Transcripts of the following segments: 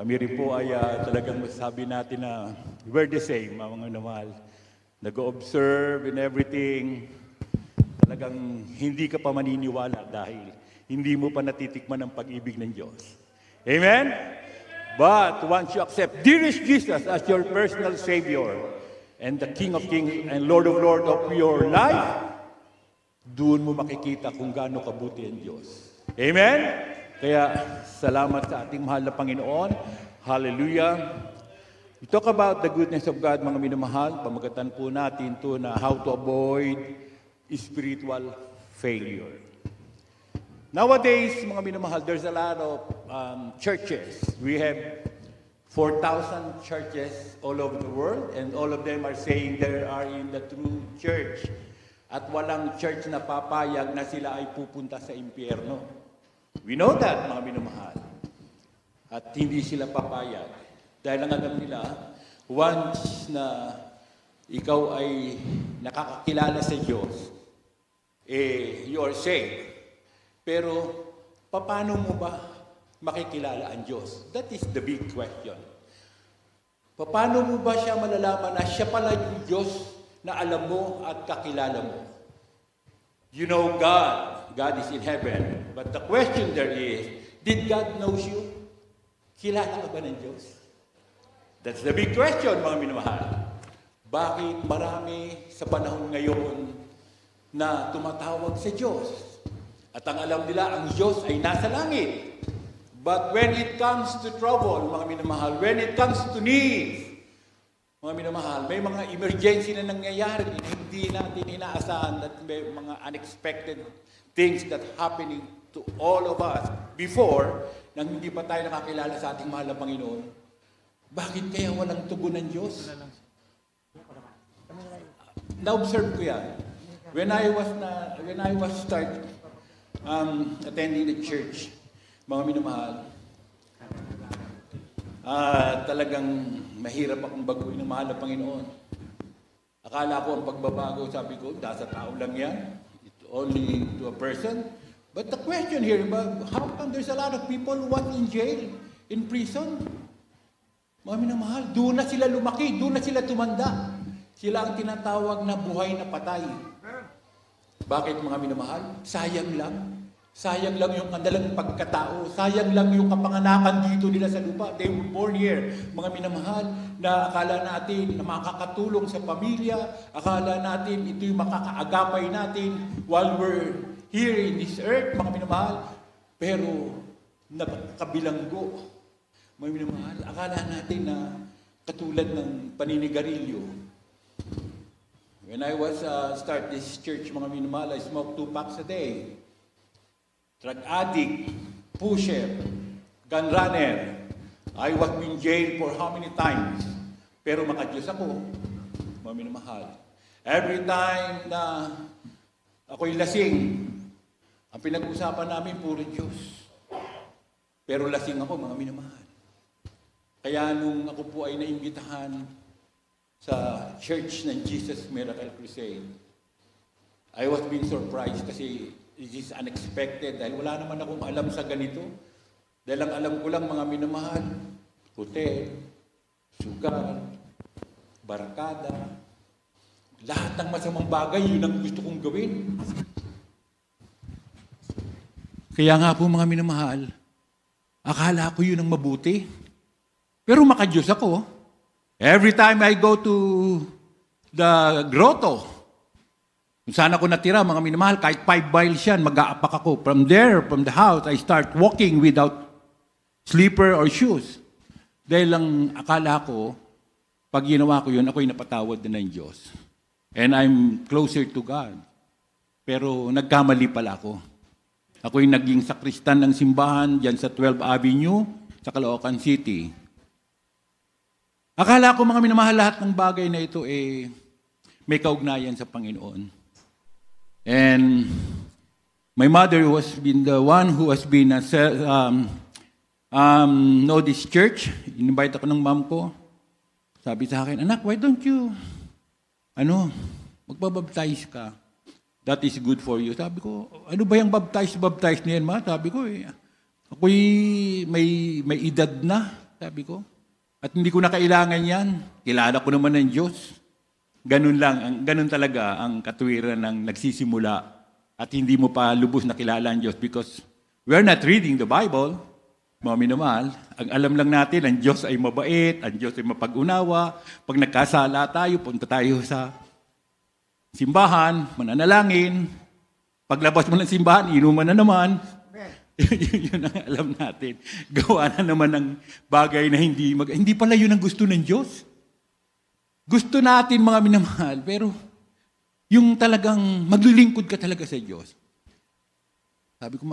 Kami rin po ay talagang masasabi natin na we're the same, mga minamahal. Nag-observe in everything. Talagang hindi ka pa maniniwala dahil hindi mo pa natitikman ang pag-ibig ng Diyos. Amen? But once you accept dearest Jesus as your personal Savior and the King of Kings and Lord of Lords of your life, doon mo makikita kung gaano kabuti ang Diyos. Amen? Kaya salamat sa ating mahal na Panginoon. Hallelujah. We talk about the goodness of God, mga minamahal. Pamagatan po natin ito na how to avoid spiritual failure. Nowadays, mga minamahal, there's a lot of churches. We have 4,000 churches all over the world, and all of them are saying they are in the true church. At walang church na papayag na sila ay pupunta sa impyerno. We know that, mga minamahal. At hindi sila papayag. Dahil ang alam nila, once na ikaw ay nakakakilala sa Diyos, you are saved. Pero, paano mo ba makikilala ang Diyos? That is the big question. Paano mo ba siya malalaman na siya pala yung Diyos na alam mo at kakilala mo? You know God. God is in heaven. But the question there is, did God knows you? Kilala ka ba ng Diyos? That's the big question, mga minamahal. Bakit marami sa panahon ngayon na tumatawag sa Diyos? At ang alam nila, ang Diyos ay nasa langit. But when it comes to trouble, mga minamahal, when it comes to needs, mga minamahal, may mga emergency na nangyayari, hindi natin inaasahan at may mga unexpected things that happening to all of us before, nang hindi pa tayo nakakilala sa ating mahal na Panginoon. Bakit kaya walang tugon ng Diyos? Na-observe ko yan. When I was attending the church, mga minamahal, talagang mahirap akong baguhin ng mahal na Panginoon. Akala ko ang pagbabago, sabi ko, nasa tao lang yan. It's only to a person. But the question here, how come there's a lot of people who are in jail, in prison? Mga minamahal, doon na sila lumaki, doon na sila tumanda. Sila ang tinatawag na buhay na patay. Bakit, mga minamahal? Sayang lang. Sayang lang yung kanilang pagkatao. Sayang lang yung kapanganakan dito nila sa lupa. They were born here. Mga minamahal, na akala natin na makakatulong sa pamilya. Akala natin ito yung makakaagapay natin while we're here in this earth, mga minamahal. Pero, nakabilanggo. Mga minamahal, akala natin na katulad ng paninigarilyo. When I was start this church, mga minamahal, I smoked 2 packs a day. Drug addict, pusher, gun runner. I was in jail for how many times? Pero makadiyos ako, mga minamahal. Every time na ako'y lasing, ang pinag-usapan namin puro Diyos. Pero lasing ako, mga minamahal. Kaya nung ako po ay naimbitahan sa church ng Jesus Miracle Crusade, I was being surprised kasi it is unexpected dahil wala naman akong alam sa ganito. Dahil ang alam ko lang, mga minamahal, hotel, sugar, barkada, lahat ng masamang bagay, yun ang gusto kong gawin. Kaya nga po, mga minamahal, akala ko yun ang mabuti. Pero makadiyos ako. Every time I go to the grotto, kung saan ako natira, mga minamahal, kahit 5 miles yan, mag-aapak ako. From there, from the house, I start walking without slipper or shoes. Dahil lang akala ko, pag ginawa ko yun, ako'y napatawad na ng Diyos. And I'm closer to God. Pero nagkamali pala ako. Ako'y naging sakristan ng simbahan dyan sa 12th Avenue, sa Caloocan City. Akala ko, mga minamahal, lahat ng bagay na ito may kaugnayan sa Panginoon. And my mother was been the one who has been know this church. Invite ako ng mom ko. Sabi sa akin, anak, why don't you magbabaptize ka? That is good for you. Sabi ko, ano ba yung baptize na yan, ma? Sabi ko, ako'y may edad na. sabi ko. At hindi ko na kailangan yan. Kilala ko naman ng Diyos. Ganun talaga ang katwiran ng nagsisimula at hindi mo pa lubos na kilala ang Diyos because we're not reading the Bible. Mga minamahal, ang alam lang natin, ang Diyos ay mabait, ang Diyos ay mapag-unawa. Pag nagkasala tayo, punta tayo sa simbahan, mananalangin. Paglabas mo ng simbahan, inuman na naman. Yun ang alam natin. Gawa na naman ng bagay na hindi pala yun ang gusto ng Diyos. Gusto natin mga minamahal, pero yung talagang maglilingkod ka talaga sa Diyos. Sabi ko,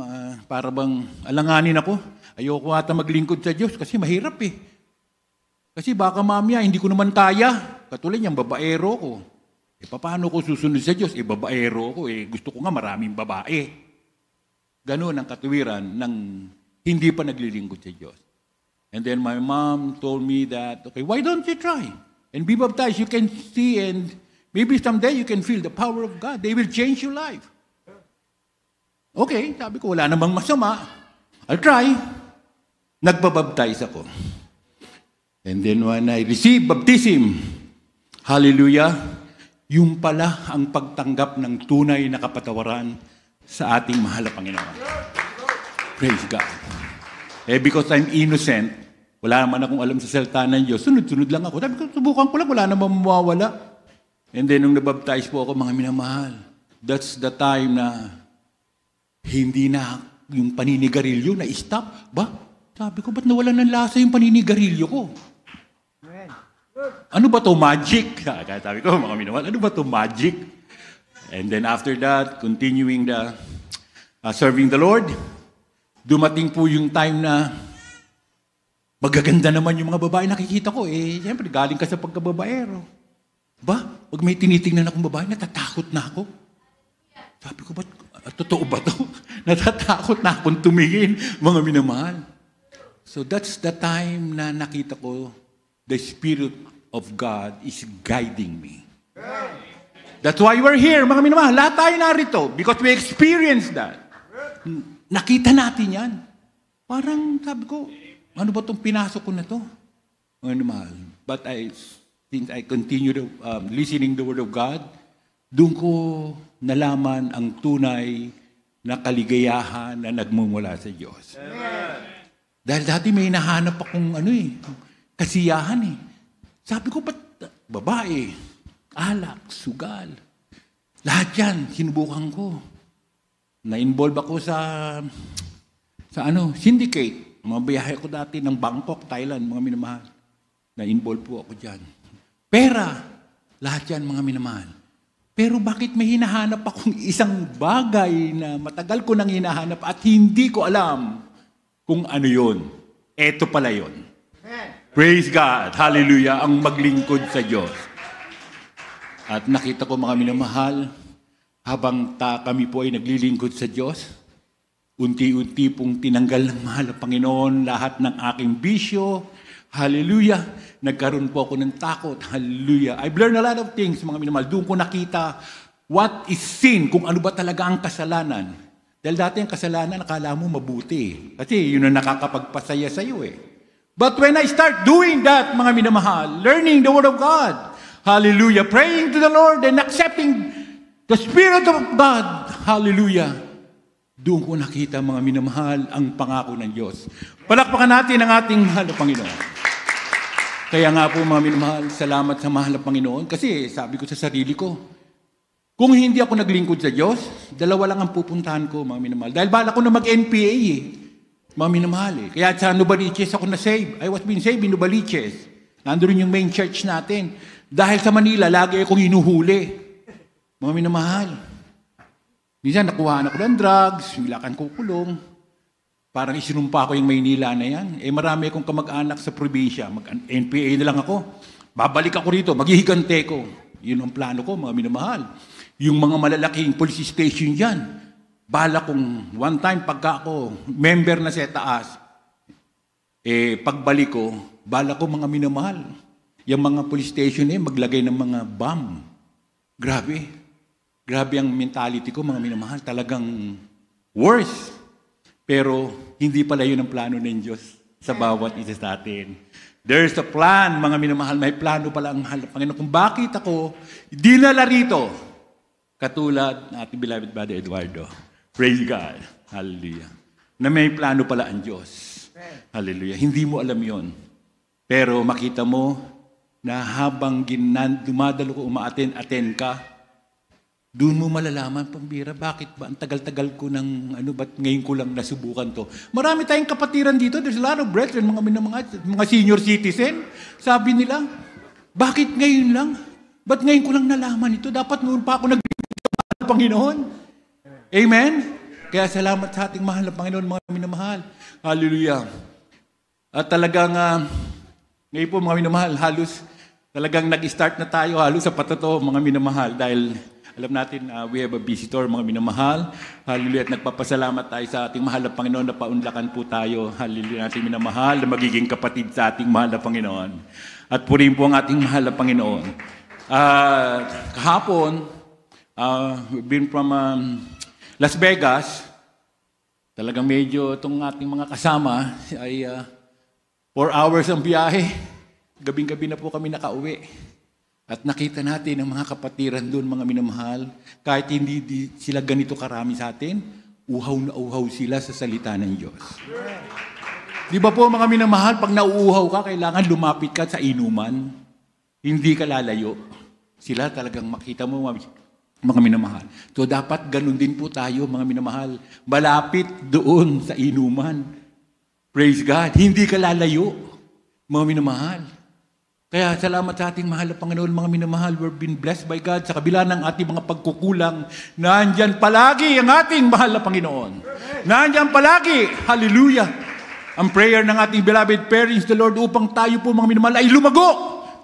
para bang alanganin ako. Ayoko ata maglingkod sa Diyos kasi mahirap eh. Kasi baka mamaya, hindi ko naman kaya. Katulad yung babaero ko. Paano ko susunod sa Diyos? Babaero ko eh. Gusto ko nga maraming babae. Ganun ang katuwiran ng hindi pa naglilingkod sa Diyos. And then my mom told me that, okay, why don't you try? And be baptized. You can see and maybe someday you can feel the power of God. They will change your life. Okay, sabi ko, wala namang masama. I'll try. Nagbabaptize ako. And then when I received baptism, hallelujah, yung pala ang pagtanggap ng tunay na kapatawaran sa ating mahal na Panginoon. Praise God. Because I'm innocent, wala naman akong alam sa salita ng Diyos, sunod-sunod lang ako. Sabi ko, subukan ko lang, wala namang mawawala. And then nung nabaptize po ako, mga minamahal, that's the time na hindi na yung paninigarilyo na stop. Ba? Sabi ko, ba't nawala ng lasa yung paninigarilyo ko? Ano ba to magic? Sabi ko, mga minamahal, ano ba to magic? And then after that, continuing the serving the Lord, dumating po yung time na magaganda naman yung mga babae nakikita ko. Siyempre, galing ka sa pagkababaero. Ba? Pag may tinitingnan akong babae, natatakot na ako. Sabi ko, ba't totoo ba to? Natatakot na akong tumingin, mga minamahal. So that's the time na nakita ko, the Spirit of God is guiding me. That's why we're here, mga minamahal. Lahat tayo narito because we experienced that. Nakita natin yan. Parang sabi ko, ano ba itong pinasok ko na to? Mga minamahal. But since I continue listening the Word of God, doon ko nalaman ang tunay na kaligayahan na nagmumula sa Diyos. Amen. Dahil dati may hinahanap akong kasiyahan eh. Sabi ko, ba't babae, alak, sugal, lahat yan, sinubukan ko. Na-involve ako sa syndicate. Mga biyahe ko dati ng Bangkok, Thailand, mga minamahal. Na-involve po ako dyan. Pera, lahat yan, mga minamahal. Pero bakit may hinahanap akong isang bagay na matagal ko nang hinahanap at hindi ko alam kung ano yun? Eto pala yun. Praise God. Hallelujah. Ang maglingkod sa Diyos. At nakita ko mga minamahal, habang kami po ay naglilingkod sa Diyos, unti-unti pong tinanggal ng mahal na Panginoon lahat ng aking bisyo. Hallelujah. Nagkaroon po ako ng takot. Hallelujah. I've learned a lot of things, mga minamahal. Doon ko nakita what is sin, kung ano ba talaga ang kasalanan. Dahil dati ang kasalanan, nakala mo mabuti. Kasi yun ang nakakapagpasaya sa iyo eh. But when I start doing that, mga minamahal, learning the Word of God, hallelujah, praying to the Lord and accepting the Spirit of God, hallelujah, doon ko nakita, mga minamahal, ang pangako ng Diyos. Palakpakan natin ang ating mahal na Panginoon. Kaya nga po, mga minamahal, salamat sa mahal na Panginoon. Kasi sabi ko sa sarili ko, kung hindi ako naglingkod sa Diyos, dalawa lang ang pupuntahan ko, mga minamahal. Dahil bala ko na mag-NPA eh. Mga minamahal eh. Kaya sa Novaliches ako na-save. I was being saved in Novaliches. Nandun yung main church natin. Dahil sa Manila, lagi akong hinuhuli. Mga minamahal. Minsan nakuhaan ako ng drugs, bigla kang kukulong. Parang isinumpa ko yung Maynila na yan. Marami akong kamag-anak sa probinsya. Mag-NPA na lang ako. Babalik ako rito, maghihigante ko. Yun ang plano ko, mga minamahal. Yung mga malalaking police station dyan. Bala kong one time pagka ako member na sa taas, pagbalik ko, bala ko mga minamahal. Yung mga police station maglagay ng mga bomb. Grabe. Grabe ang mentality ko, mga minamahal. Talagang worse. Pero hindi pala yun ang plano ng Diyos. sa bawat isa sa atin. There's a plan, mga minamahal. May plano pala ang mahal ng Panginoon kung bakit ako dinala rito. Katulad ng ating beloved Brother Eduardo. Praise God. Hallelujah. Na may plano pala ang Diyos. Hallelujah. Hindi mo alam yon. Pero makita mo na habang dumadalo ko, attend ka, doon mo malalaman, pambira, bakit ba ang tagal-tagal ko ng ba't ngayon ko lang nasubukan to? Marami tayong kapatiran dito. There's a lot of brethren, mga senior citizen. Sabi nila, bakit ngayon lang? Ba't ngayon ko lang nalaman ito? Dapat noon pa ako ng Panginoon. Amen? Kaya salamat sa ating mahal na Panginoon, mga minamahal. Hallelujah. At talagang, ngayon po mga minamahal, halos talagang nag-start na tayo halos sa patoto, mga minamahal. Dahil alam natin, we have a visitor, mga minamahal. Hallelujah. At nagpapasalamat tayo sa ating mahal na Panginoon na paunlakan po tayo. Hallelujah. Ating minamahal na magiging kapatid sa ating mahal na Panginoon. At purihin po ang ating mahal na Panginoon. Kahapon, we've been from Las Vegas. Talagang medyo itong ating mga kasama ay 4 hours ang biyahe. Gabing-gabi na po kami nakauwi. At nakita natin ang mga kapatiran doon, mga minamahal. Kahit hindi sila ganito karami sa atin, uhaw na uhaw sila sa salita ng Diyos. Di ba po mga minamahal, pag nauuhaw ka, kailangan lumapit ka sa inuman. Hindi ka lalayo. Sila talagang makita mo, mga minamahal. So dapat ganun din po tayo, mga minamahal. Malapit doon sa inuman. Praise God. Hindi ka lalayo, mga minamahal. Kaya salamat sa ating mahal na Panginoon, mga minamahal. We've been blessed by God. Sa kabila ng ating mga pagkukulang, nandyan palagi ang ating mahal na Panginoon. Nandyan palagi. Hallelujah. Ang prayer ng ating beloved parents, the Lord, upang tayo po, mga minamahal, ay lumago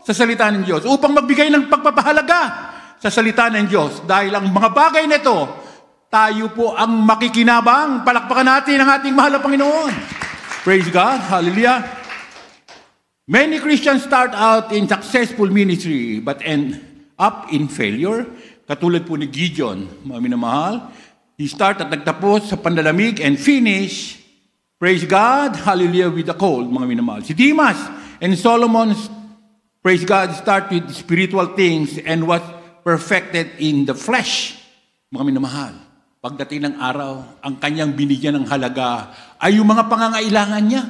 sa salita ng Diyos. Upang magbigay ng pagpapahalaga sa salita ng Diyos. Dahil ang mga bagay na ito, tayo po ang makikinabang. Palakpakan natin ang ating mahal na Panginoon. Praise God. Hallelujah. Many Christians start out in successful ministry but end up in failure. Katulad po ni Gideon, mga minamahal. He started, nagtapos sa panlalamig and finish, praise God, hallelujah, with the cold, mga minamahal. Si Demas and Solomon, praise God, start with spiritual things and was perfected in the flesh, mga minamahal. Pagdating ng araw, ang kanyang binigyan ng halaga ay yung mga pangangailangan niya.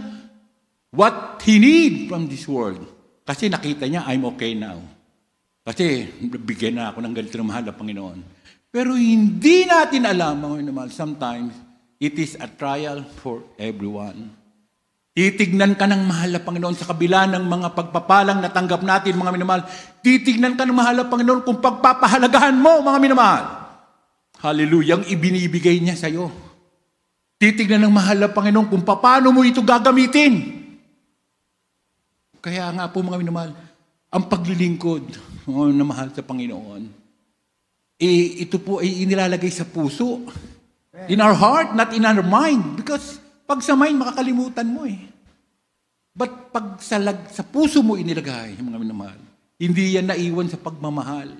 What he need from this world. Kasi nakita niya, I'm okay now. Kasi bigyan na ako ng ganito ng mahal na Panginoon. Pero hindi natin alam, mga minamahal, sometimes it is a trial for everyone. Titignan ka ng mahal na Panginoon sa kabila ng mga pagpapalang natanggap natin, mga minamahal. Titignan ka ng mahal na Panginoon kung pagpapahalagahan mo, mga minamahal. Hallelujah, ang ibinibigay niya sa iyo. Titignan ng mahal na Panginoon kung paano mo ito gagamitin. Kaya nga po, mga minamahal, ang paglilingkod na mahal sa Panginoon, ito po ay inilalagay sa puso. In our heart, not in our mind. Because pag sa mind, makakalimutan mo eh. But pag sa puso mo inilagay, mga minamahal, hindi yan naiwan sa pagmamahal.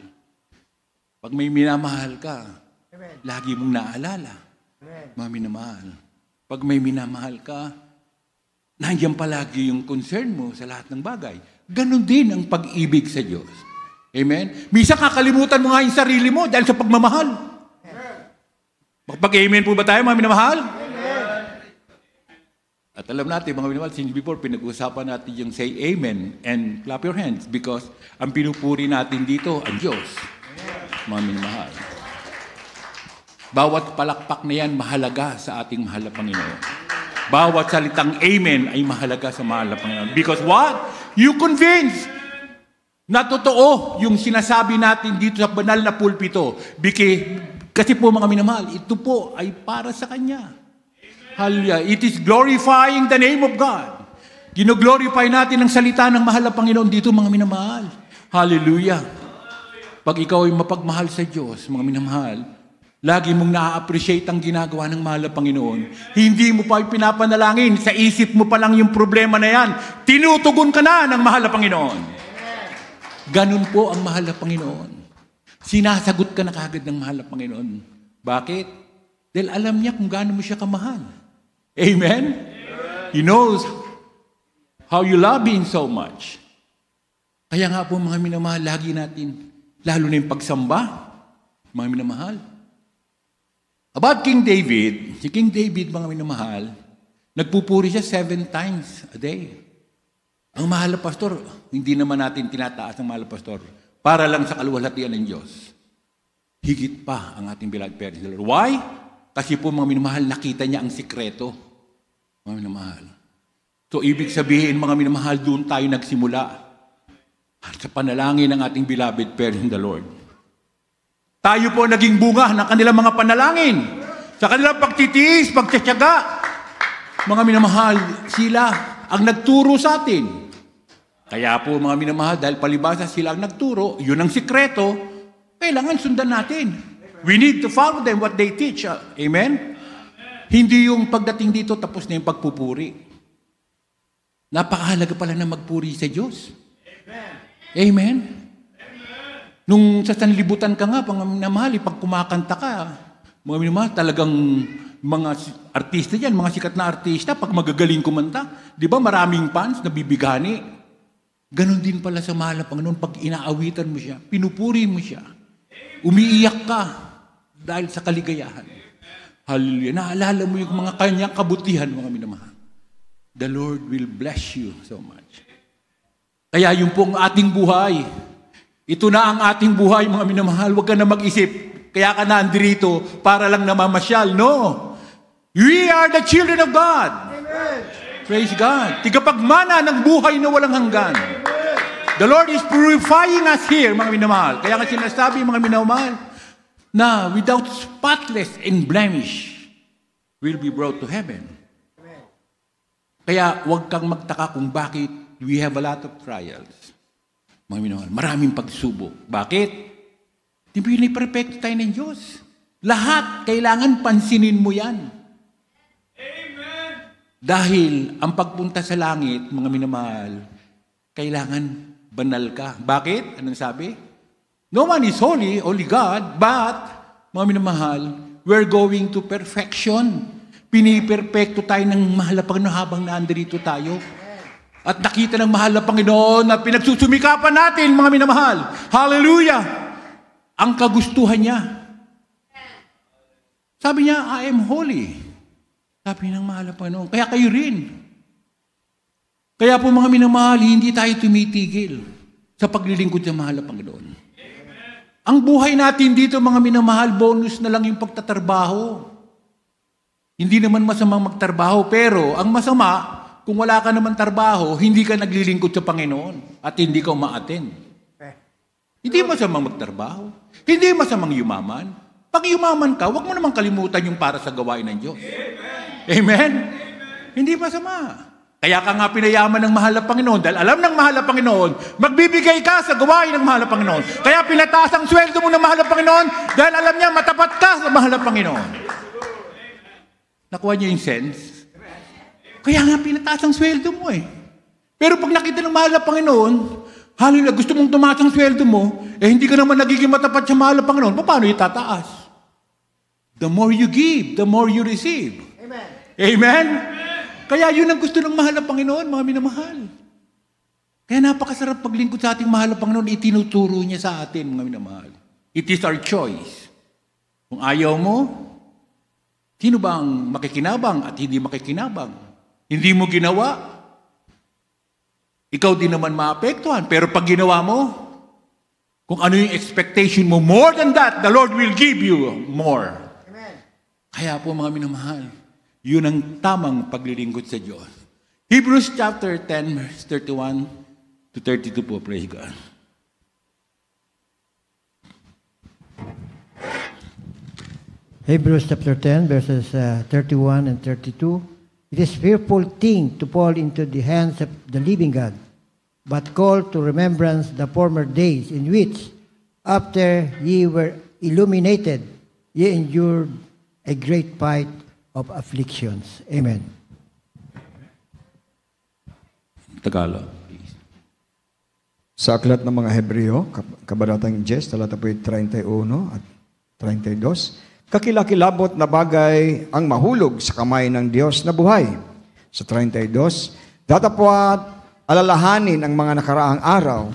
Pag may minamahal ka, lagi mong naalala, mga minamahal. Pag may minamahal ka, nandiyan palagi yung concern mo sa lahat ng bagay. Ganon din ang pag-ibig sa Diyos. Amen? Minsan kakalimutan mo nga yung sarili mo dahil sa pagmamahal. Makapag-amen po ba tayo, mga minamahal? Amen. At alam natin, mga minamahal, since before, pinag-usapan natin yung say amen and clap your hands because ang pinupuri natin dito, ang Diyos. Mga minamahal. Bawat palakpak na yan, mahalaga sa ating mahal na Panginoon. Bawat salitang amen ay mahalaga sa mahal na Panginoon. Because what? You convince na totoo yung sinasabi natin dito sa banal na pulpito. Kasi po mga minamahal, ito po ay para sa Kanya. Hallelujah. It is glorifying the name of God. Gino-glorify natin ang salita ng mahal na Panginoon dito, mga minamahal. Hallelujah. Pag ikaw ay mapagmahal sa Diyos, mga minamahal, lagi mong na-appreciate ang ginagawa ng mahal na Panginoon. Hindi mo pa pinapanalangin. Sa isip mo pa lang yung problema na yan. Tinutugon ka na ng mahal na Panginoon. Ganun po ang mahal na Panginoon. Sinasagot ka na kagad ng mahal na Panginoon. Bakit? Dahil alam niya kung gaano mo siya kamahal. Amen? He knows How you love Him so much. Kaya nga po mga minamahal, lagi natin, lalo na yung pagsamba, mga minamahal. About King David, si King David, mga minamahal, nagpupuri siya 7 times a day. Ang mahal na pastor, hindi naman natin tinataas ang mahal na pastor para lang sa kaluwalhatian ng Diyos. Higit pa ang ating beloved parents. Why? Kasi po mga minamahal, nakita niya ang sikreto. Mga minamahal. So, ibig sabihin, mga minamahal, doon tayo nagsimula. Sa panalangin ng ating beloved parents in the Lord. Tayo po naging bunga ng kanilang mga panalangin. Sa kanilang pagtitiis, pagtsatsaga. Mga minamahal, sila ang nagturo sa atin. Kaya po mga minamahal, dahil palibasa sila ang nagturo, yun ang sikreto, kailangan sundan natin. We need to follow them what they teach. Amen? Hindi yung pagdating dito, tapos na yung pagpupuri. Napakahalaga pala na magpuri sa Diyos. Amen? Nung sa sanlibutan ka nga, mga minamahal, pag kumakanta ka, mga minamahal, talagang mga artista yan, mga sikat na artista, pag magagaling kumanta, di ba maraming fans, nabibigani. Ganon din pala sa mahal na Panginoon, pag inaawitan mo siya, pinupuri mo siya, umiiyak ka dahil sa kaligayahan. Hallelujah. Naalala mo yung mga kanyang kabutihan, mga minamahal. The Lord will bless you so much. Kaya yung pong ating buhay, ito na ang ating buhay, mga minamahal. Huwag ka na mag-isip, kaya ka nandito para lang namamasyal. No. We are the children of God. Amen. Praise God. Tigapagmana ng buhay na walang hanggan. Amen. The Lord is purifying us here, mga minamahal. Kaya nga sinasabi, mga minamahal, na without spotless and blemish will be brought to heaven. Amen. Kaya huwag kang magtaka kung bakit we have a lot of trials. Mga minamahal, maraming pagsubok. Bakit? Di ba yun perfecto tayo ng Diyos? Lahat, kailangan pansinin mo yan. Amen. Dahil ang pagpunta sa langit, mga minamahal, kailangan banal ka. Bakit? Anong sabi? No one is holy, only God, but, mga minamahal, we're going to perfection. Piniperfecto tayo ng mahal na Panginoon habang naandirito tayo. At nakita ng mahal na Panginoon na pinagsusumikapan natin, mga minamahal. Hallelujah! Ang kagustuhan niya. Sabi niya, I am holy. Sabi ng mahal na Panginoon, kaya kayo rin. Kaya po mga minamahal, hindi tayo tumitigil sa paglilingkod sa mahal na Panginoon. Ang buhay natin dito, mga minamahal, bonus na lang yung pagtatrabaho. Hindi naman masamang magtrabaho, pero ang masama, kung wala ka naman trabaho, hindi ka naglilingkod sa Panginoon at hindi ka umaattend. Hindi masamang magtrabaho. Hindi masamang yumaman. Pag yumaman ka, huwag mo naman kalimutan yung para sa gawain ng Diyos. Amen? Amen? Hindi masama. Kaya ka nga pinayaman ng mahal na Panginoon dahil alam ng mahal na Panginoon, magbibigay ka sa gawain ng mahal na Panginoon. Kaya pinataas ang sweldo mo ng mahal na Panginoon dahil alam niya matapat ka sa mahal na Panginoon. Nakuha niyo yung sense? Kaya nga pinataas ang sweldo mo eh. Pero pag nakita ng mahal na Panginoon, hallelujah, gusto mong tumaas ang sweldo mo, hindi ka naman nagiging matapat sa mahal na Panginoon, paano itataas? The more you give, the more you receive. Amen? Amen? Kaya yun ang gusto ng mahal na Panginoon, mga minamahal. Kaya napakasarap paglingkod sa ating mahal na Panginoon, itinuturo niya sa atin, mga minamahal. It is our choice. Kung ayaw mo, sino ba ang makikinabang at hindi makikinabang? Hindi mo ginawa, ikaw din naman maapektuhan. Pero pag ginawa mo, kung ano yung expectation mo, more than that, the Lord will give you more. Amen. Kaya po mga minamahal, yun ang tamang paglilingkod sa Diyos. Hebrews chapter 10, verse 31 to 32 po, praise God. Hebrews chapter 10, verses 31 and 32. It is a fearful thing to fall into the hands of the living God, but call to remembrance the former days in which, after ye were illuminated, ye endured a great fight of afflictions. Amen. Tagalog, please. Sa aklat ng mga Hebreo, kabanatang 10, talata po 31 at 32, kakilakilabot na bagay ang mahulog sa kamay ng Diyos na buhay. Sa 32, datapwat alalahanin ang mga nakaraang araw,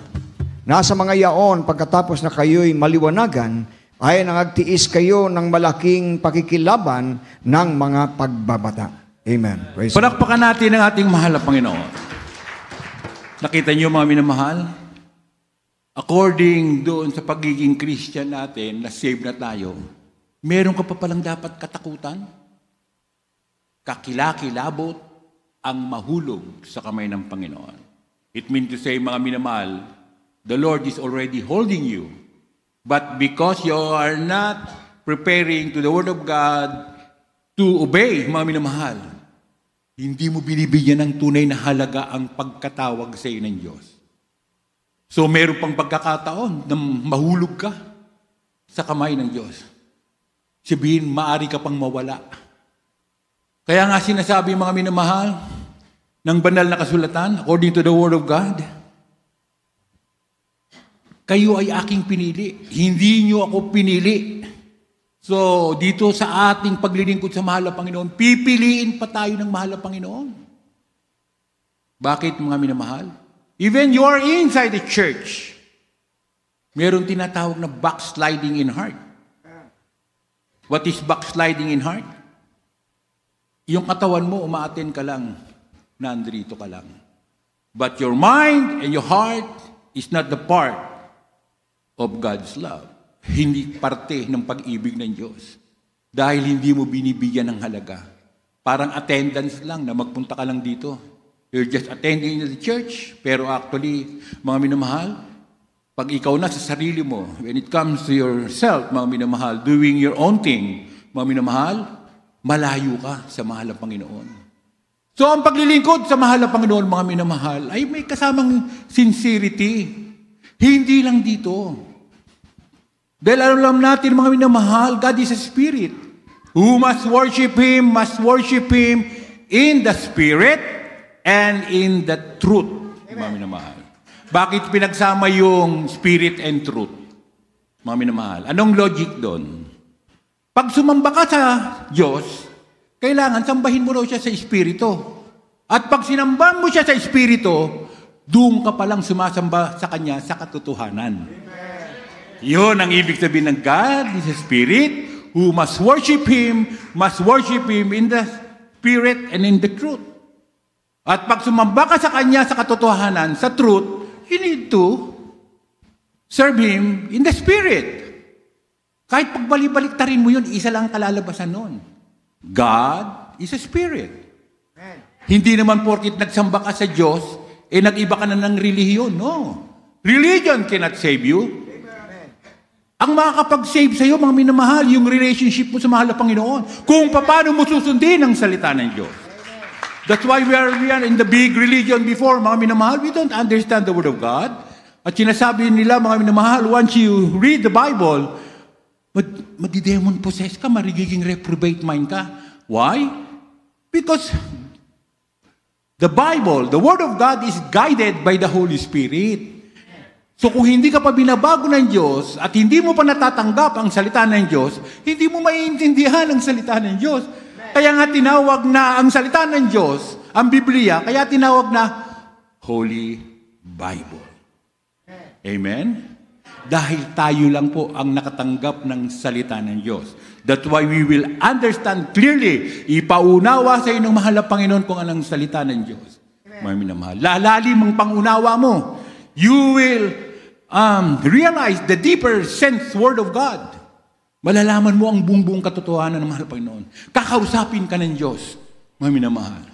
nasa mga yaon pagkatapos na kayo'y maliwanagan, ay nangagtiis kayo ng malaking pakikilaban ng mga pagbabata. Amen. Praise God. Palakpakan natin ang ating mahal na Panginoon. Nakita niyo mga minamahal? According doon sa pagiging Christian natin, na save na tayo, meron ka pa palang dapat katakutan? Kakilakilabot ang mahulog sa kamay ng Panginoon. It means to say, mga minamahal, the Lord is already holding you. But because you are not preparing to the Word of God to obey, mga minamahal, hindi mo binibigyan ng tunay na halaga ang pagkatawag sa iyo ng Diyos. So meron pang pagkakataon na mahulog ka sa kamay ng Diyos. Sabihin, maari ka pang mawala. Kaya nga sinasabi mga minamahal ng banal na kasulatan, according to the Word of God, kayo ay aking pinili. Hindi niyo ako pinili. So, dito sa ating paglilingkod sa mahal na Panginoon, pipiliin pa tayo ng mahal na Panginoon. Bakit mga minamahal? Even you are inside the church, meron tinatawag na backsliding in heart. What is backsliding in heart? Yung katawan mo, umaaten ka lang, nandito ka lang. But your mind and your heart is not the part of God's love. Hindi parte ng pag-ibig ng Diyos. Dahil hindi mo binibigyan ng halaga. Parang attendance lang na magpunta ka lang dito. You're just attending the church, pero actually, mga minamahal, pag ikaw na sa sarili mo, when it comes to yourself, mga minamahal, doing your own thing, mga minamahal, malayo ka sa mahal na Panginoon. So, ang paglilingkod sa mahal na Panginoon, mga minamahal, ay may kasamang sincerity. Hindi lang dito. Dahil alam natin, mga minamahal, God is a spirit. Who must worship Him in the spirit and in the truth. Mga minamahal. Bakit pinagsama yung spirit and truth? Mga minamahal. Anong logic doon? Pag sumamba ka sa Diyos, kailangan sambahin mo raw siya sa espiritu. At pag sinambang mo siya sa espiritu, doon ka palang sumasamba sa Kanya sa katotohanan. Yun ang ibig sabihin ng God is a spirit who must worship Him in the spirit and in the truth. At pag sumamba ka sa Kanya sa katotohanan, sa truth, you need to serve Him in the spirit. Kahit pagbalik-baliktarin mo yun, isa lang kalalabasan nun. God is a spirit. Hindi naman porkit nagsamba ka sa Diyos, nag-iba ka na ng relihiyon. No. Religion cannot save you. Ang makakapag-save sa iyo, mga minamahal, yung relationship mo sa mahal na Panginoon. Kung paano mo susundin ang salita ng Diyos. That's why we are in the big religion before, mga minamahal. We don't understand the Word of God. At sinasabi nila, mga minamahal, once you read the Bible, madidemon possess ka, marigiging reprobate mind ka. Why? Because the Bible, the Word of God is guided by the Holy Spirit. So kung hindi ka pa binabago ng Diyos at hindi mo pa natatanggap ang salita ng Diyos, hindi mo maiintindihan ang salita ng Diyos. Kaya nga tinawag na ang salita ng Diyos, ang Biblia, kaya tinawag na Holy Bible. Amen? Dahil tayo lang po ang nakatanggap ng salita ng Diyos. That's why we will understand clearly, ipaunawa sa inong mahal na Panginoon kung anong salita ng Diyos. May minamahal. Lalalim ang pangunawa mo. You will realize the deeper sense Word of God. Malalaman mo ang buong katotohanan ng mahal na Panginoon. Kakausapin ka ng Diyos. Mga minamahal.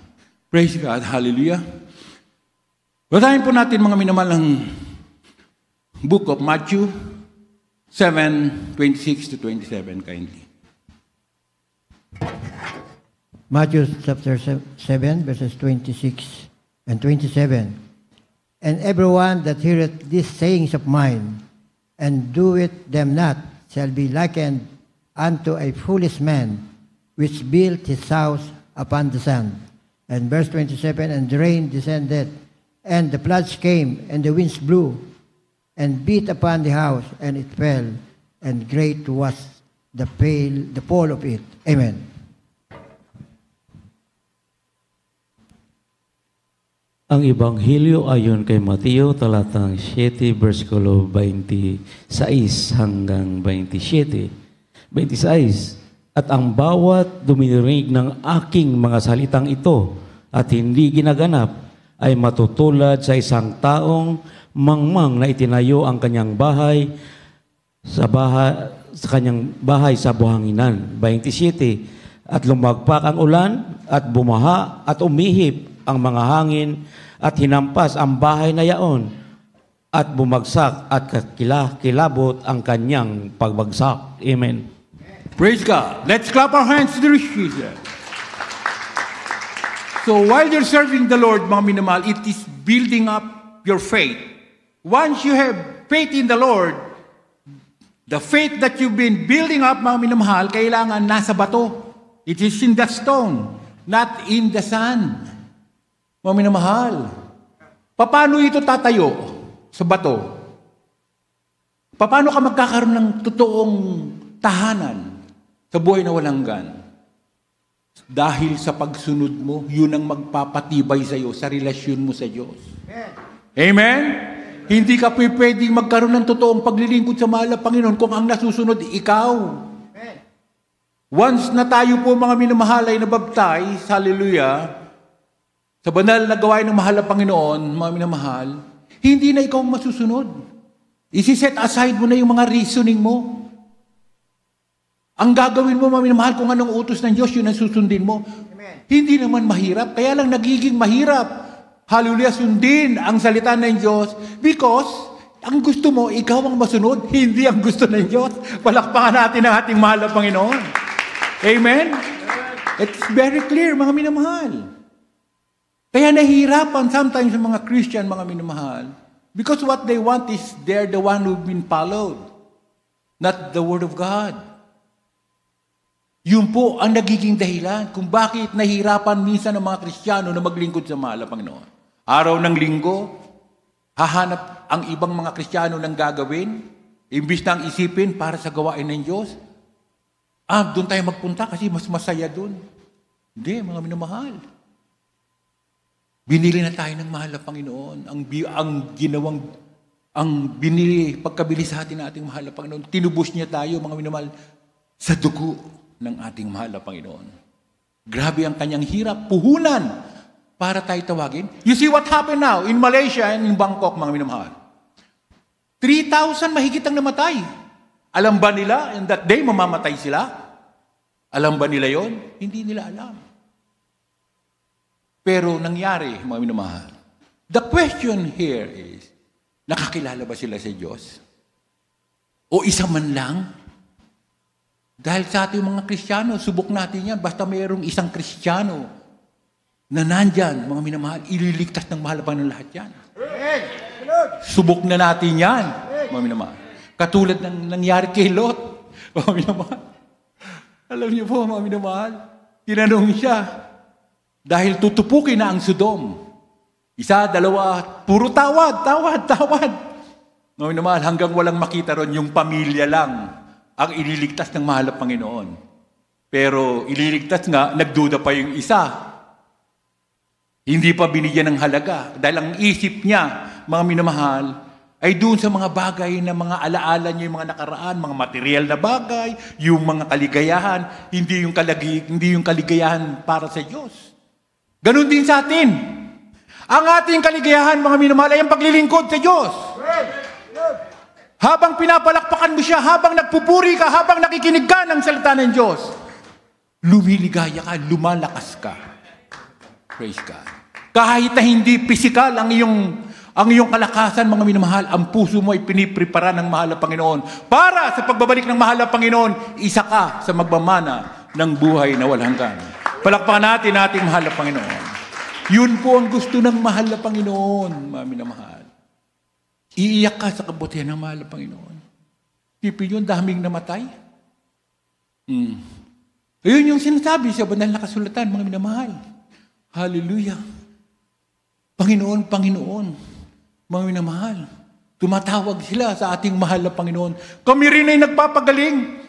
Praise God. Hallelujah. Basahin po natin mga minamahal ng book of Matthew 7:26 to 27 kindly. Matthew chapter 7, verses 26 and 27. And everyone that heareth these sayings of mine, and doeth them not, shall be likened unto a foolish man, which built his house upon the sand. And verse 27, and the rain descended, and the floods came, and the winds blew, and beat upon the house, and it fell, and great was the fall of it. Amen. Ang Ebanghelyo ayon kay Mateo talatang 7 versikulo 26 hanggang 27. 26. At ang bawat dumirinig ng aking mga salitang ito at hindi ginaganap ay matutulad sa isang taong mangmang na itinayo ang kanyang bahay sa buhanginan. 27. At lumagpak ang ulan at bumaha at umihip ang mga hangin at hinampas ang bahay na yaon at bumagsak at kilabot ang kanyang pagbagsak. Amen. Praise God. Let's clap our hands to the rich Jesus. So while you're serving the Lord, mga minamahal, it is building up your faith. Once you have faith in the Lord, the faith that you've been building up, mga minamahal, kailangan nasa bato. It is in the stone, not in the sand. Mga minamahal, paano ito tatayo sa bato? Paano ka magkakaroon ng totoong tahanan sa buhay na walang hanggan? Dahil sa pagsunod mo, yun ang magpapatibay sa iyo sa relasyon mo sa Diyos. Amen? Hindi ka pwedeng magkaroon ng totoong paglilingkod sa mahal na Panginoon kung ang nasusunod ikaw. Once na tayo po mga minamahal ay nabaptize, hallelujah, sa banal na gawain ng mahal na Panginoon, mga minamahal, hindi na ikaw masusunod. Isi-set aside mo na yung mga reasoning mo. Ang gagawin mo, mga minamahal, kung anong utos ng Diyos, yun ang susundin mo. Amen. Hindi naman mahirap, kaya lang nagiging mahirap. Hallelujah, sundin ang salita ng Diyos because ang gusto mo, ikaw ang masunod, hindi ang gusto ng Diyos. Palakpakan natin ang ating mahal na Panginoon. Amen? It's very clear, mga minamahal. Kaya nahihirapan sometimes sa mga Christian, mga minamahal, because what they want is they're the one who've been followed, not the Word of God. Yun po ang nagiging dahilan kung bakit nahihirapan minsan ng mga Kristiyano na maglingkod sa mahal na Panginoon. Araw ng linggo, hahanap ang ibang mga Kristiyano ng gagawin, imbis na ang isipin para sa gawain ng Diyos. Doon tayo magpunta kasi mas masaya doon. Hindi, mga minamahal. Binili na tayo ng mahal na Panginoon. Pagkabili sa atin ng ating mahal na Panginoon, tinubos niya tayo, mga minamahal, sa dugo ng ating mahal na Panginoon. Grabe ang kanyang hirap, puhunan, para tayo tawagin. You see what happened now in Malaysia and in Bangkok, mga minamahal. 3,000 mahigit ang namatay. Alam ba nila, in that day, mamamatay sila? Alam ba nila yon? Hindi nila alam. Pero nangyari, mga minamahal. The question here is, nakakilala ba sila sa Diyos? O isa man lang? Dahil sa ating mga Kristiyano, subok natin yan. Basta mayroong isang Kristiyano na nandyan, mga minamahal, ililigtas ng mahal ng lahat yan. Subok na natin yan, mga minamahal. Katulad ng nangyari kay Lot, mga minamahal. Alam niyo po, mga minamahal, tinanong siya, dahil tutupukin na ang Sodom. Isa, dalawa, puro tawad. Mga minamahal, hanggang walang makita ron, yung pamilya lang ang ililigtas ng mahal na Panginoon. Pero ililigtas nga, nagduda pa yung isa. Hindi pa binigyan ng halaga. Dahil ang isip niya, mga minamahal, ay doon sa mga bagay na mga alaala niya, yung mga nakaraan, mga material na bagay, yung mga kaligayahan, hindi yung kaligayahan para sa Diyos. Ganon din sa atin. Ang ating kaligayahan, mga minamahal, ay ang paglilingkod sa Diyos. Habang pinapalakpakan mo siya, habang nagpupuri ka, habang nakikinig ka ng salita ng Diyos, lumiligaya ka, lumalakas ka. Praise God. Kahit na hindi physical ang iyong kalakasan, mga minamahal, ang puso mo ay piniprepara ng mahal na Panginoon. Para sa pagbabalik ng mahal na Panginoon, isa ka sa magmamana ng buhay na walang hanggan. Palakpakan natin ating mahal na Panginoon. Yun po ang gusto ng mahal na Panginoon, mga minamahal. Iiyak ka sa kabutihan ng mahal na Panginoon. Tipin yun, daming namatay. Ayun yung sinasabi sa banal na kasulatan, mga minamahal. Hallelujah. Panginoon, Panginoon, mga minamahal, tumatawag sila sa ating mahal na Panginoon. Kami rin ay nagpapagaling.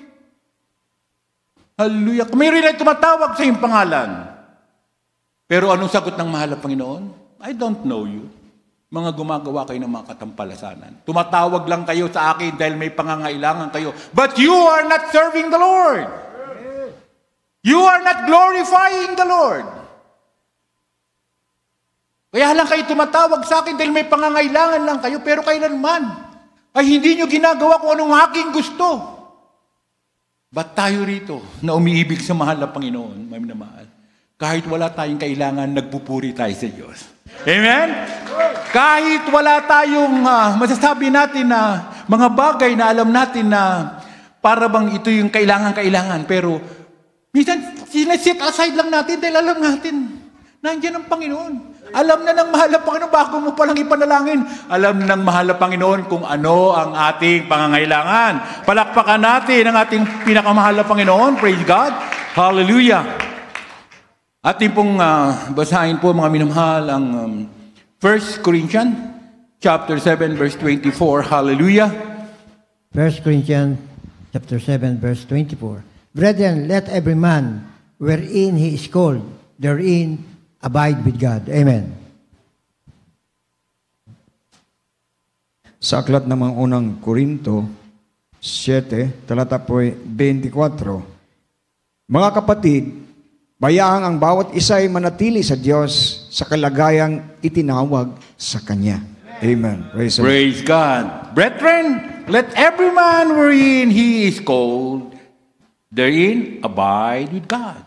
Hallelujah. Kami rin ay tumatawag sa iyong pangalan. Pero anong sagot ng mahal na Panginoon? I don't know you. Mga gumagawa kayo ng mga katampalasanan. Tumatawag lang kayo sa akin dahil may pangangailangan kayo. But you are not serving the Lord. You are not glorifying the Lord. Kaya lang kayo tumatawag sa akin dahil may pangangailangan lang kayo, pero kailanman ay hindi nyo ginagawa kung anong aking gusto. Ba't tayo rito na umiibig sa mahal na Panginoon, may minamahal? Kahit wala tayong kailangan, nagpupuri tayo sa Diyos. Amen? Kahit wala tayong masasabi natin na mga bagay na alam natin na para bang ito yung kailangan, pero minsan sinaset aside lang natin dahil alam natin, nandiyan ang Panginoon. Alam na ng mahal na Panginoon bago mo palang ipanalangin. Alam na ng mahal na Panginoon kung ano ang ating pangangailangan. Palakpakan natin ang ating pinakamahal na Panginoon. Praise God. Hallelujah. Ating pong basahin po mga minamahal ang 1 Corinthians chapter 7 verse 24. Hallelujah. 1 Corinthians chapter 7, verse 24. Brethren, let every man wherein he is called, therein abide with God. Amen. Sa aklat ng mga unang Korinto 7, talata po 24. Mga kapatid, bayahang ang bawat isa ay manatili sa Diyos sa kalagayang itinawag sa Kanya. Amen. Praise God. Brethren, let every man wherein he is called, therein abide with God.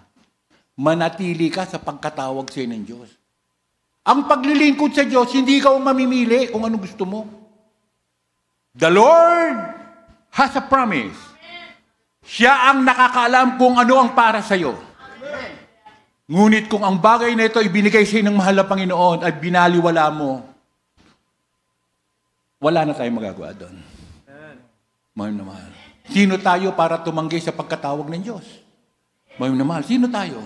Manatili ka sa pagkatawag sa ng Diyos. Ang paglilingkod sa Diyos, hindi ka mamimili kung ano gusto mo. The Lord has a promise. Siya ang nakakaalam kung ano ang para sa iyo. Ngunit kung ang bagay na ito ibinigay sa ng mahal na Panginoon at binaliwala mo, wala na tayong magagawa doon. Mahal na mahal. Sino tayo para tumanggi sa pagkatawag ng Diyos? Mahal na mahal. Sino tayo?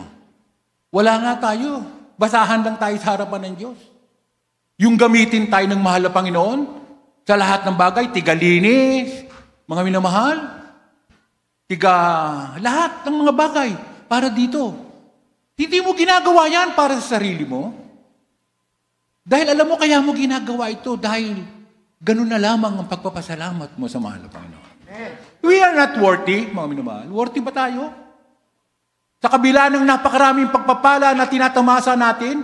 Wala nga tayo. Basahan lang tayo sa harapan ng Diyos. Yung gamitin tayo ng mahal na Panginoon sa lahat ng bagay, tigalinis, mga minamahal, lahat ng mga bagay para dito. Hindi mo ginagawa yan para sa sarili mo. Dahil alam mo, kaya mo ginagawa ito dahil ganun na lamang ang pagpapasalamat mo sa mahal na Panginoon. We are not worthy, mga minamahal. Worthy ba tayo? Sa kabila ng napakaraming pagpapala na tinatamasa natin,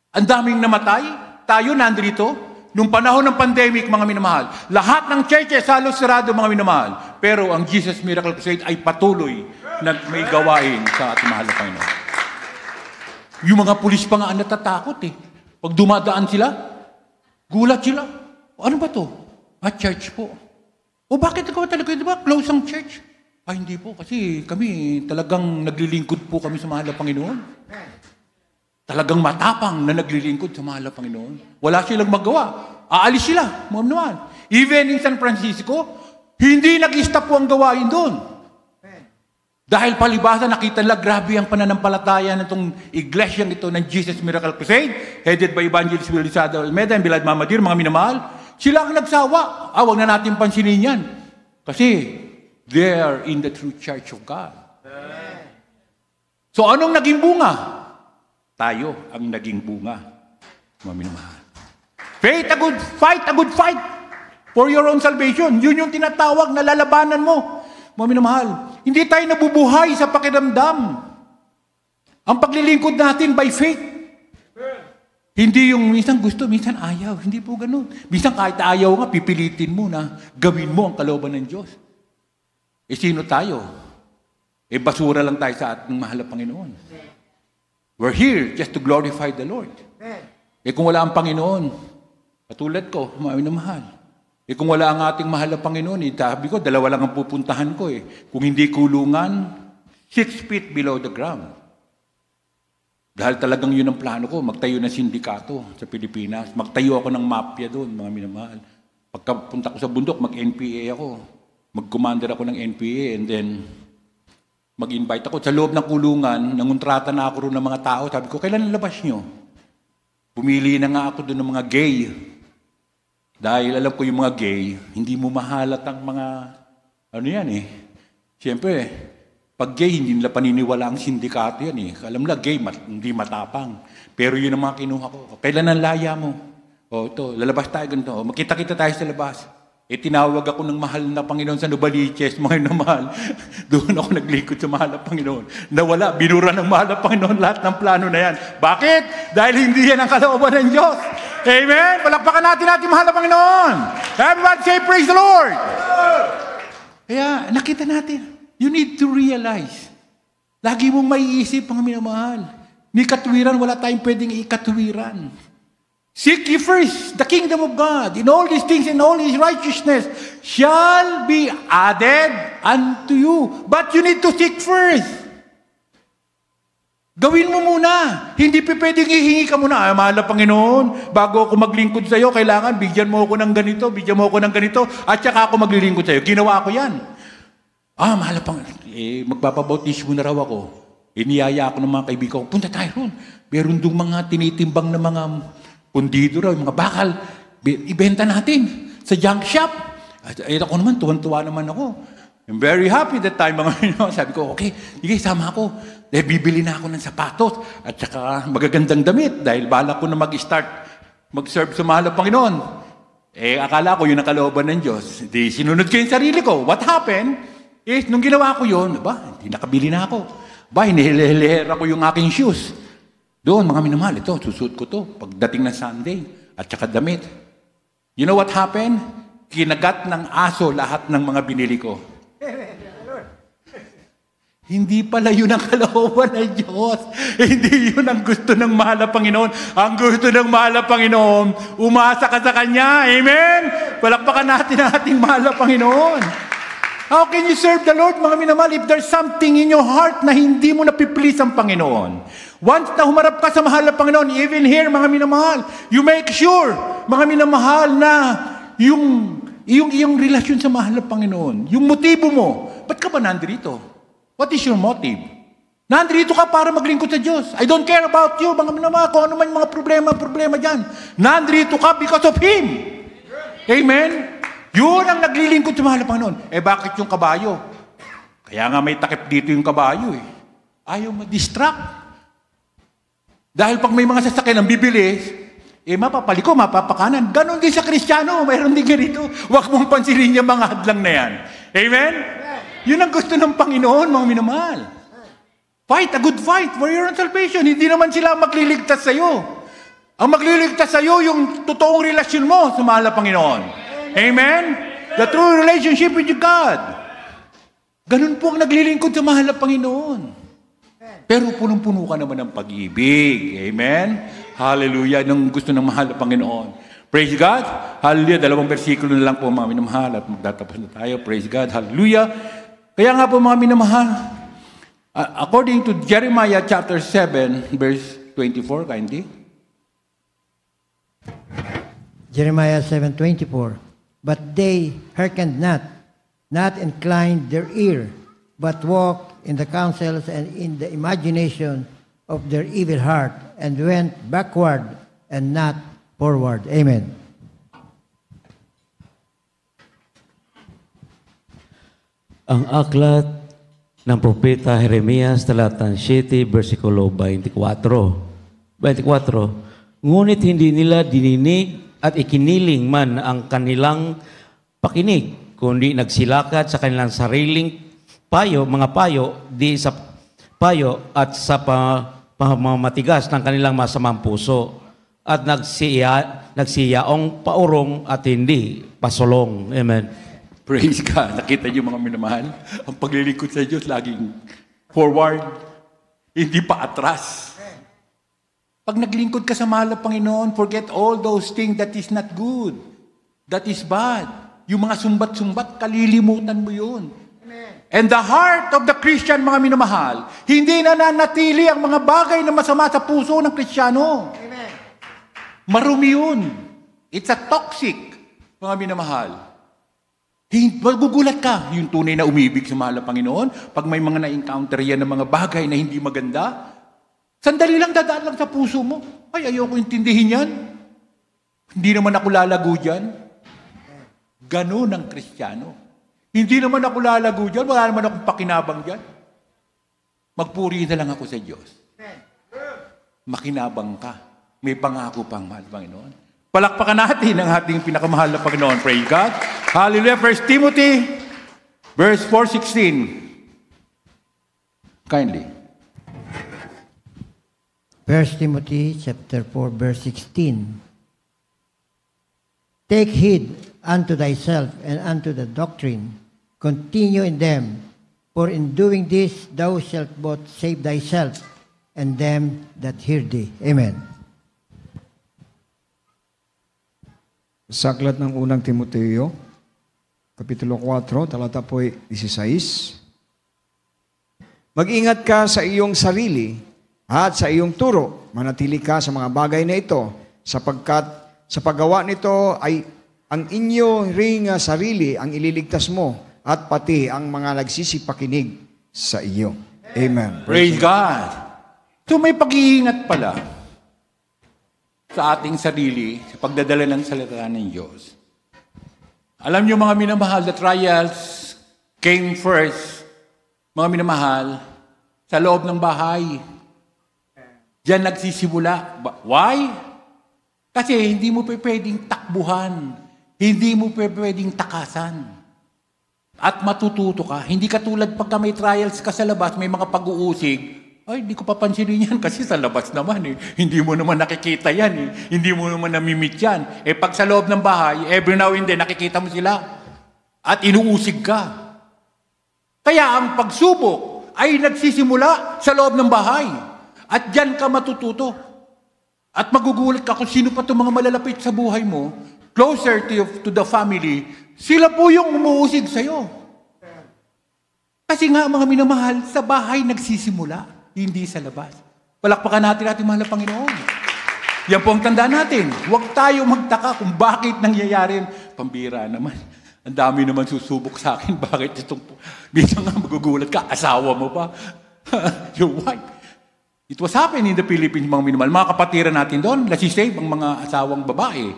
ang daming namatay, tayo nandito, nung panahon ng pandemic, mga minamahal, lahat ng churches halos sarado, mga minamahal. Pero ang Jesus Miracle Crusade ay patuloy na may gawain sa ating mahal na Panginoon. Yung mga pulis pa nga ang natatakot eh. Pag dumadaan sila, gulat sila. Ano ba to? Church po. O bakit ikaw talaga, di ba? Close ang church. Hindi po, kasi kami talagang naglilingkod po kami sa mahal na Panginoon. Talagang matapang na naglilingkod sa mahal na Panginoon. Wala silang magawa. Aalis sila, mga naman. Even in San Francisco, hindi nag-stop po ang gawain doon. Dahil palibasa, nakita nila, grabe ang pananampalataya ng itong iglesyang ito ng Jesus Miracle Crusade, headed by Evangelist Will Lizardo Almeida and Bilad Mamadir, mga minamahal. Sila ang nagsawa. Huwag na natin pansinin yan. Kasi, they are in the true church of God. So, anong naging bunga? Tayo ang naging bunga. Mga minamahal. Faith, a good fight for your own salvation. Yun yung tinatawag na lalabanan mo. Mga minamahal. Hindi tayo nabubuhay sa pakiramdam. Ang paglilingkod natin by faith. Hindi yung minsan gusto, minsan ayaw. Hindi po ganun. Minsan kahit ayaw nga, pipilitin mo na gawin mo ang kalooban ng Diyos. Sino tayo? Basura lang tayo sa ating mahal na Panginoon. We're here just to glorify the Lord. Kung wala ang Panginoon, katulad ko, mahal. Kung wala ang ating mahal na Panginoon, sabi ko, dalawa lang ang pupuntahan ko eh. Kung hindi kulungan, 6 feet below the ground. Dahil talagang yun ang plano ko, magtayo ng sindikato sa Pilipinas. Magtayo ako ng mafia doon, mga minamahal. Pagkapunta ko sa bundok, mag-NPA ako. Mag-commander ako ng NPA and then mag-invite ako. Sa loob ng kulungan, nanguntrata na ako rin ng mga tao. Sabi ko, kailan labas nyo? Pumili na nga ako doon ng mga gay. Dahil alam ko yung mga gay, hindi mo mahalat ang mga, ano yan eh. Siyempre, Pag gay, hindi nila paniniwala ang sindikato yan eh. Alam nila, gay, hindi matapang. Pero yun ang mga kinuha ko. Kailan ang laya mo? O ito, lalabas tayo ganito. O, makita-kita tayo sa labas. Tinawag ako ng mahal na Panginoon sa Novaliches, mga mahal. Doon ako naglingkod sa mahal na Panginoon. Nawala, binura ng mahal na Panginoon lahat ng plano na yan. Bakit? Dahil hindi yan ang kalooban ng Diyos. Amen? Palakpakan natin mahal na Panginoon. Everybody say, praise the Lord! Kaya, nakita natin. You need to realize. Lagi mong maiisip, mga minamahal. Ni katwiran, wala tayong pwedeng ikatwiran. Seek ye first the kingdom of God, in all these things, in all His righteousness, shall be added unto you. But you need to seek first. Gawin mo muna. Hindi pwedeng ihingi ka muna. Ay, mahal na Panginoon, bago ako maglingkod sa iyo, kailangan bigyan mo ako ng ganito, bigyan mo ako ng ganito, at saka ako maglilingkod sa iyo. Ginawa ko yan. Mahal na Panginoon, magpapabautismo na raw ako. Iniyaya ako ng mga kaibigan ko, punta tayo ron. Meron doon mga tinitimbang na mga pundido raw, mga bakal, ibenta natin sa junk shop. At ako naman, tuwan-tuwa naman ako. I'm very happy that time, mga Panginoon. Sabi ko, okay, sige, sama ako. Dahil bibili na ako ng sapatos at saka magagandang damit dahil balak ko na mag-start, mag-serve sa mahal na Panginoon. Akala ko yun ang kalooban ng Diyos. Di sinunod ko yung sarili ko. What happened is, nung ginawa ko yun, hindi nakabili na ako. Hinihilihira ko yung aking shoes. Doon, mga minamahal, ito, susuot ko to pagdating ng Sunday at saka damit. You know what happened? Kinagat ng aso lahat ng mga binili ko. Hindi pala yun ang kalooban ng Diyos. Hindi yun ang gusto ng mahal na Panginoon. Ang gusto ng mahal na Panginoon, umasa ka sa Kanya. Amen? Palakpakan natin ang ating mahal na Panginoon. How can you serve the Lord, mga minamahal, if there's something in your heart na hindi mo napiplease ang Panginoon? Once na humarap ka sa mahal na Panginoon, even here, mga minamahal, you make sure, mga minamahal, na yung relasyon sa mahal na Panginoon, yung motibo mo, ba't ka ba nandito? What is your motive? Nandito ka para maglingkod sa Diyos. I don't care about you, mga minamahal, kung ano man mga problema dyan. Nandito ka because of Him. Amen? Yun ang naglilingkod sa mahal na Panginoon. Bakit yung kabayo? Kaya nga may takip dito yung kabayo eh. Ayaw ma-distract. Dahil pag may mga sasakyan ang bibilis, mapapaliko, mapapakanan. Ganon din sa Kristiyano, mayroon din ganito. Huwag mong pansinin yung mga hadlang na yan. Amen? Yun ang gusto ng Panginoon, mga minamahal. Fight a good fight for your own salvation. Hindi naman sila magliligtas sa iyo. Ang magliligtas sa iyo, yung totoong relasyon mo sa mahal na Panginoon. Amen? The true relationship with God. Ganun po ang naglilingkod sa mahal na Panginoon. Pero punong-puno ka naman ng pag-ibig. Amen? Hallelujah. Nung gusto ng mahal na Panginoon. Praise God. Hallelujah. 2 versikulo na lang po, mga minamahal, at magtatapos na tayo. Praise God. Hallelujah. Kaya nga po, mga minamahal, according to Jeremiah chapter 7, verse 24, kindly. Jeremiah 7:24. But they hearkened not, not inclined their ear, but walked in the counsels and in the imagination of their evil heart, and went backward and not forward. Amen. Ang aklat ng propeta Jeremias, talatang 7, versikulo 24. Ngunit hindi nila dininig at ikiniling man ang kanilang pakinig, kundi nagsilakad sa kanilang sariling payo, mga payo, di sa payo at sa pamamatigas ng kanilang masamang puso, at nagsiyaong paurong at hindi pasulong. Amen. Praise God. Nakita niyo, mga minamahal, ang paglilingkod sa Diyos laging forward, hindi pa atras. Pag naglingkod ka sa mahal na Panginoon, forget all those things that is not good, that is bad. Yung mga sumbat-sumbat, kalilimutan mo yun. Amen. And the heart of the Christian, mga minamahal, hindi na nanatili ang mga bagay na masama sa puso ng Kristiyano. Amen. Marumi yun. It's a toxic, mga minamahal. Magugulat ka, yung tunay na umibig sa mahal na Panginoon, pag may mga na-encounter yan ng mga bagay na hindi maganda, sandali lang, dadaan lang sa puso mo. Ay, ayoko intindihin yan. Hindi naman ako lalago dyan. Ganun ang Kristiyano. Hindi naman ako lalago dyan. Wala naman akong pakinabang dyan. Magpuri na lang ako sa Diyos. Makinabang ka. May pangako pang mahal, Panginoon. Palakpakan natin ang ating pinakamahal na Panginoon. Praise God. Hallelujah. 1 Timothy, verse 4:16. Kindly. 1 Timothy chapter 4, verse 16. Take heed unto thyself and unto the doctrine. Continue in them, for in doing this thou shalt both save thyself and them that hear thee. Amen. Sa aklat ng unang Timoteo, Kapitulo 4, talata po 16. Mag-ingat ka sa iyong sarili at sa iyong turo. Manatili ka sa mga bagay na ito, sapagkat sa paggawa nito ay ang inyo ring sarili ang ililigtas mo at pati ang mga nagsisipakinig sa iyo. Amen. Praise God. So may pag-iingat pala sa ating sarili sa pagdadala ng salita ng Diyos. Alam niyo mga minamahal, the trials came first, mga minamahal, sa loob ng bahay. Diyan nagsisimula. Why? Kasi hindi mo pwedeng takbuhan. Hindi mo pwedeng takasan. At matututo ka. Hindi katulad pagka may trials ka sa labas, may mga pag-uusig, ay, hindi ko papansinin yan kasi sa labas naman eh. Hindi mo naman nakikita yan eh. Hindi mo naman namimit yan. Eh pag sa loob ng bahay, every now and then nakikita mo sila. At inuusig ka. Kaya ang pagsubok ay nagsisimula sa loob ng bahay. At diyan ka matututo. At magugulat ka kung sino pa itong mga malalapit sa buhay mo, closer to the family, sila po yung umuusig sa'yo. Kasi nga mga minamahal, sa bahay nagsisimula. Hindi sa labas. Palakpakan natin ating mahal na Panginoon. Yan po ang tanda natin. Huwag tayo magtaka kung bakit nangyayari. Pambira naman. Ang dami naman susubok sa akin. Bakit itong... Minsan nga magugulat ka, asawa mo pa. Your wife. It was happening in the Philippines, mga minamahal. Mga kapatiran natin doon, nasisave ang mga asawang babae.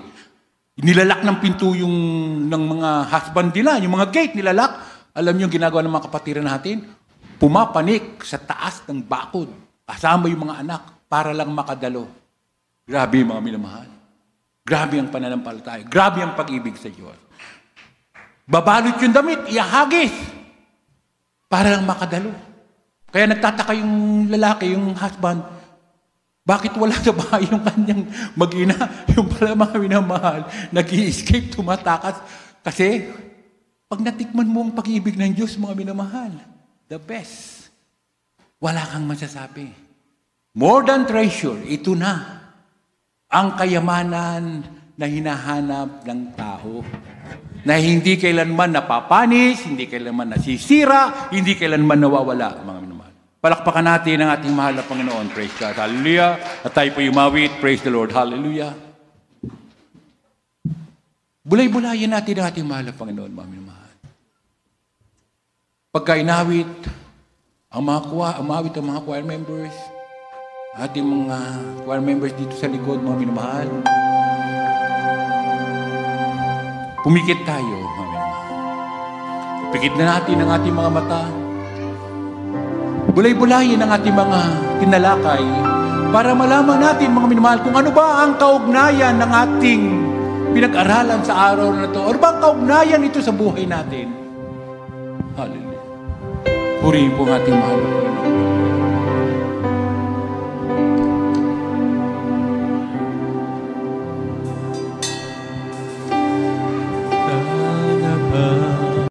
Nilalak ng pinto ng mga husband nila, yung mga gate nilalak. Alam niyo yung ginagawa ng mga kapatiran natin? Pumapanik sa taas ng bakod, kasama yung mga anak, para lang makadalo. Grabe mga minamahal. Grabe ang pananampalataya. Grabe ang pag-ibig sa Diyos. Babalot yung damit, iahagis, para lang makadalo. Kaya nagtataka yung lalaki, yung husband, bakit wala sa bahay yung kanyang mag-ina, yung pala mga minamahal, nag-i-escape, tumatakas. Kasi, pag natikman mo ang pag-ibig ng Diyos, mga minamahal, the best. Wala kang masasabi. More than treasure, ito na ang kayamanan na hinahanap ng tao. Na hindi kailanman napapanis, hindi kailanman nasisira, hindi kailanman nawawala, mga minamahal. Palakpakan natin ang ating mahal na Panginoon. Praise God. Hallelujah. At tayo po umawit. Praise the Lord. Hallelujah. Bulay-bulayan natin ang ating mahal na Panginoon, mga minamahal. Pagka inawit, ang mga choir members, ating mga choir members dito sa likod, mga minamahal, pumikit tayo, mga minamahal. Pikit na natin ang ating mga mata. Bulay-bulayin ang ating mga tinalakay para malaman natin, mga minamahal, kung ano ba ang kaugnayan ng ating pinag-aralan sa araw na ito. Ano ba ang kaugnayan ito sa buhay natin? Hallelujah. Purihin po ang ating mahal na Panginoon.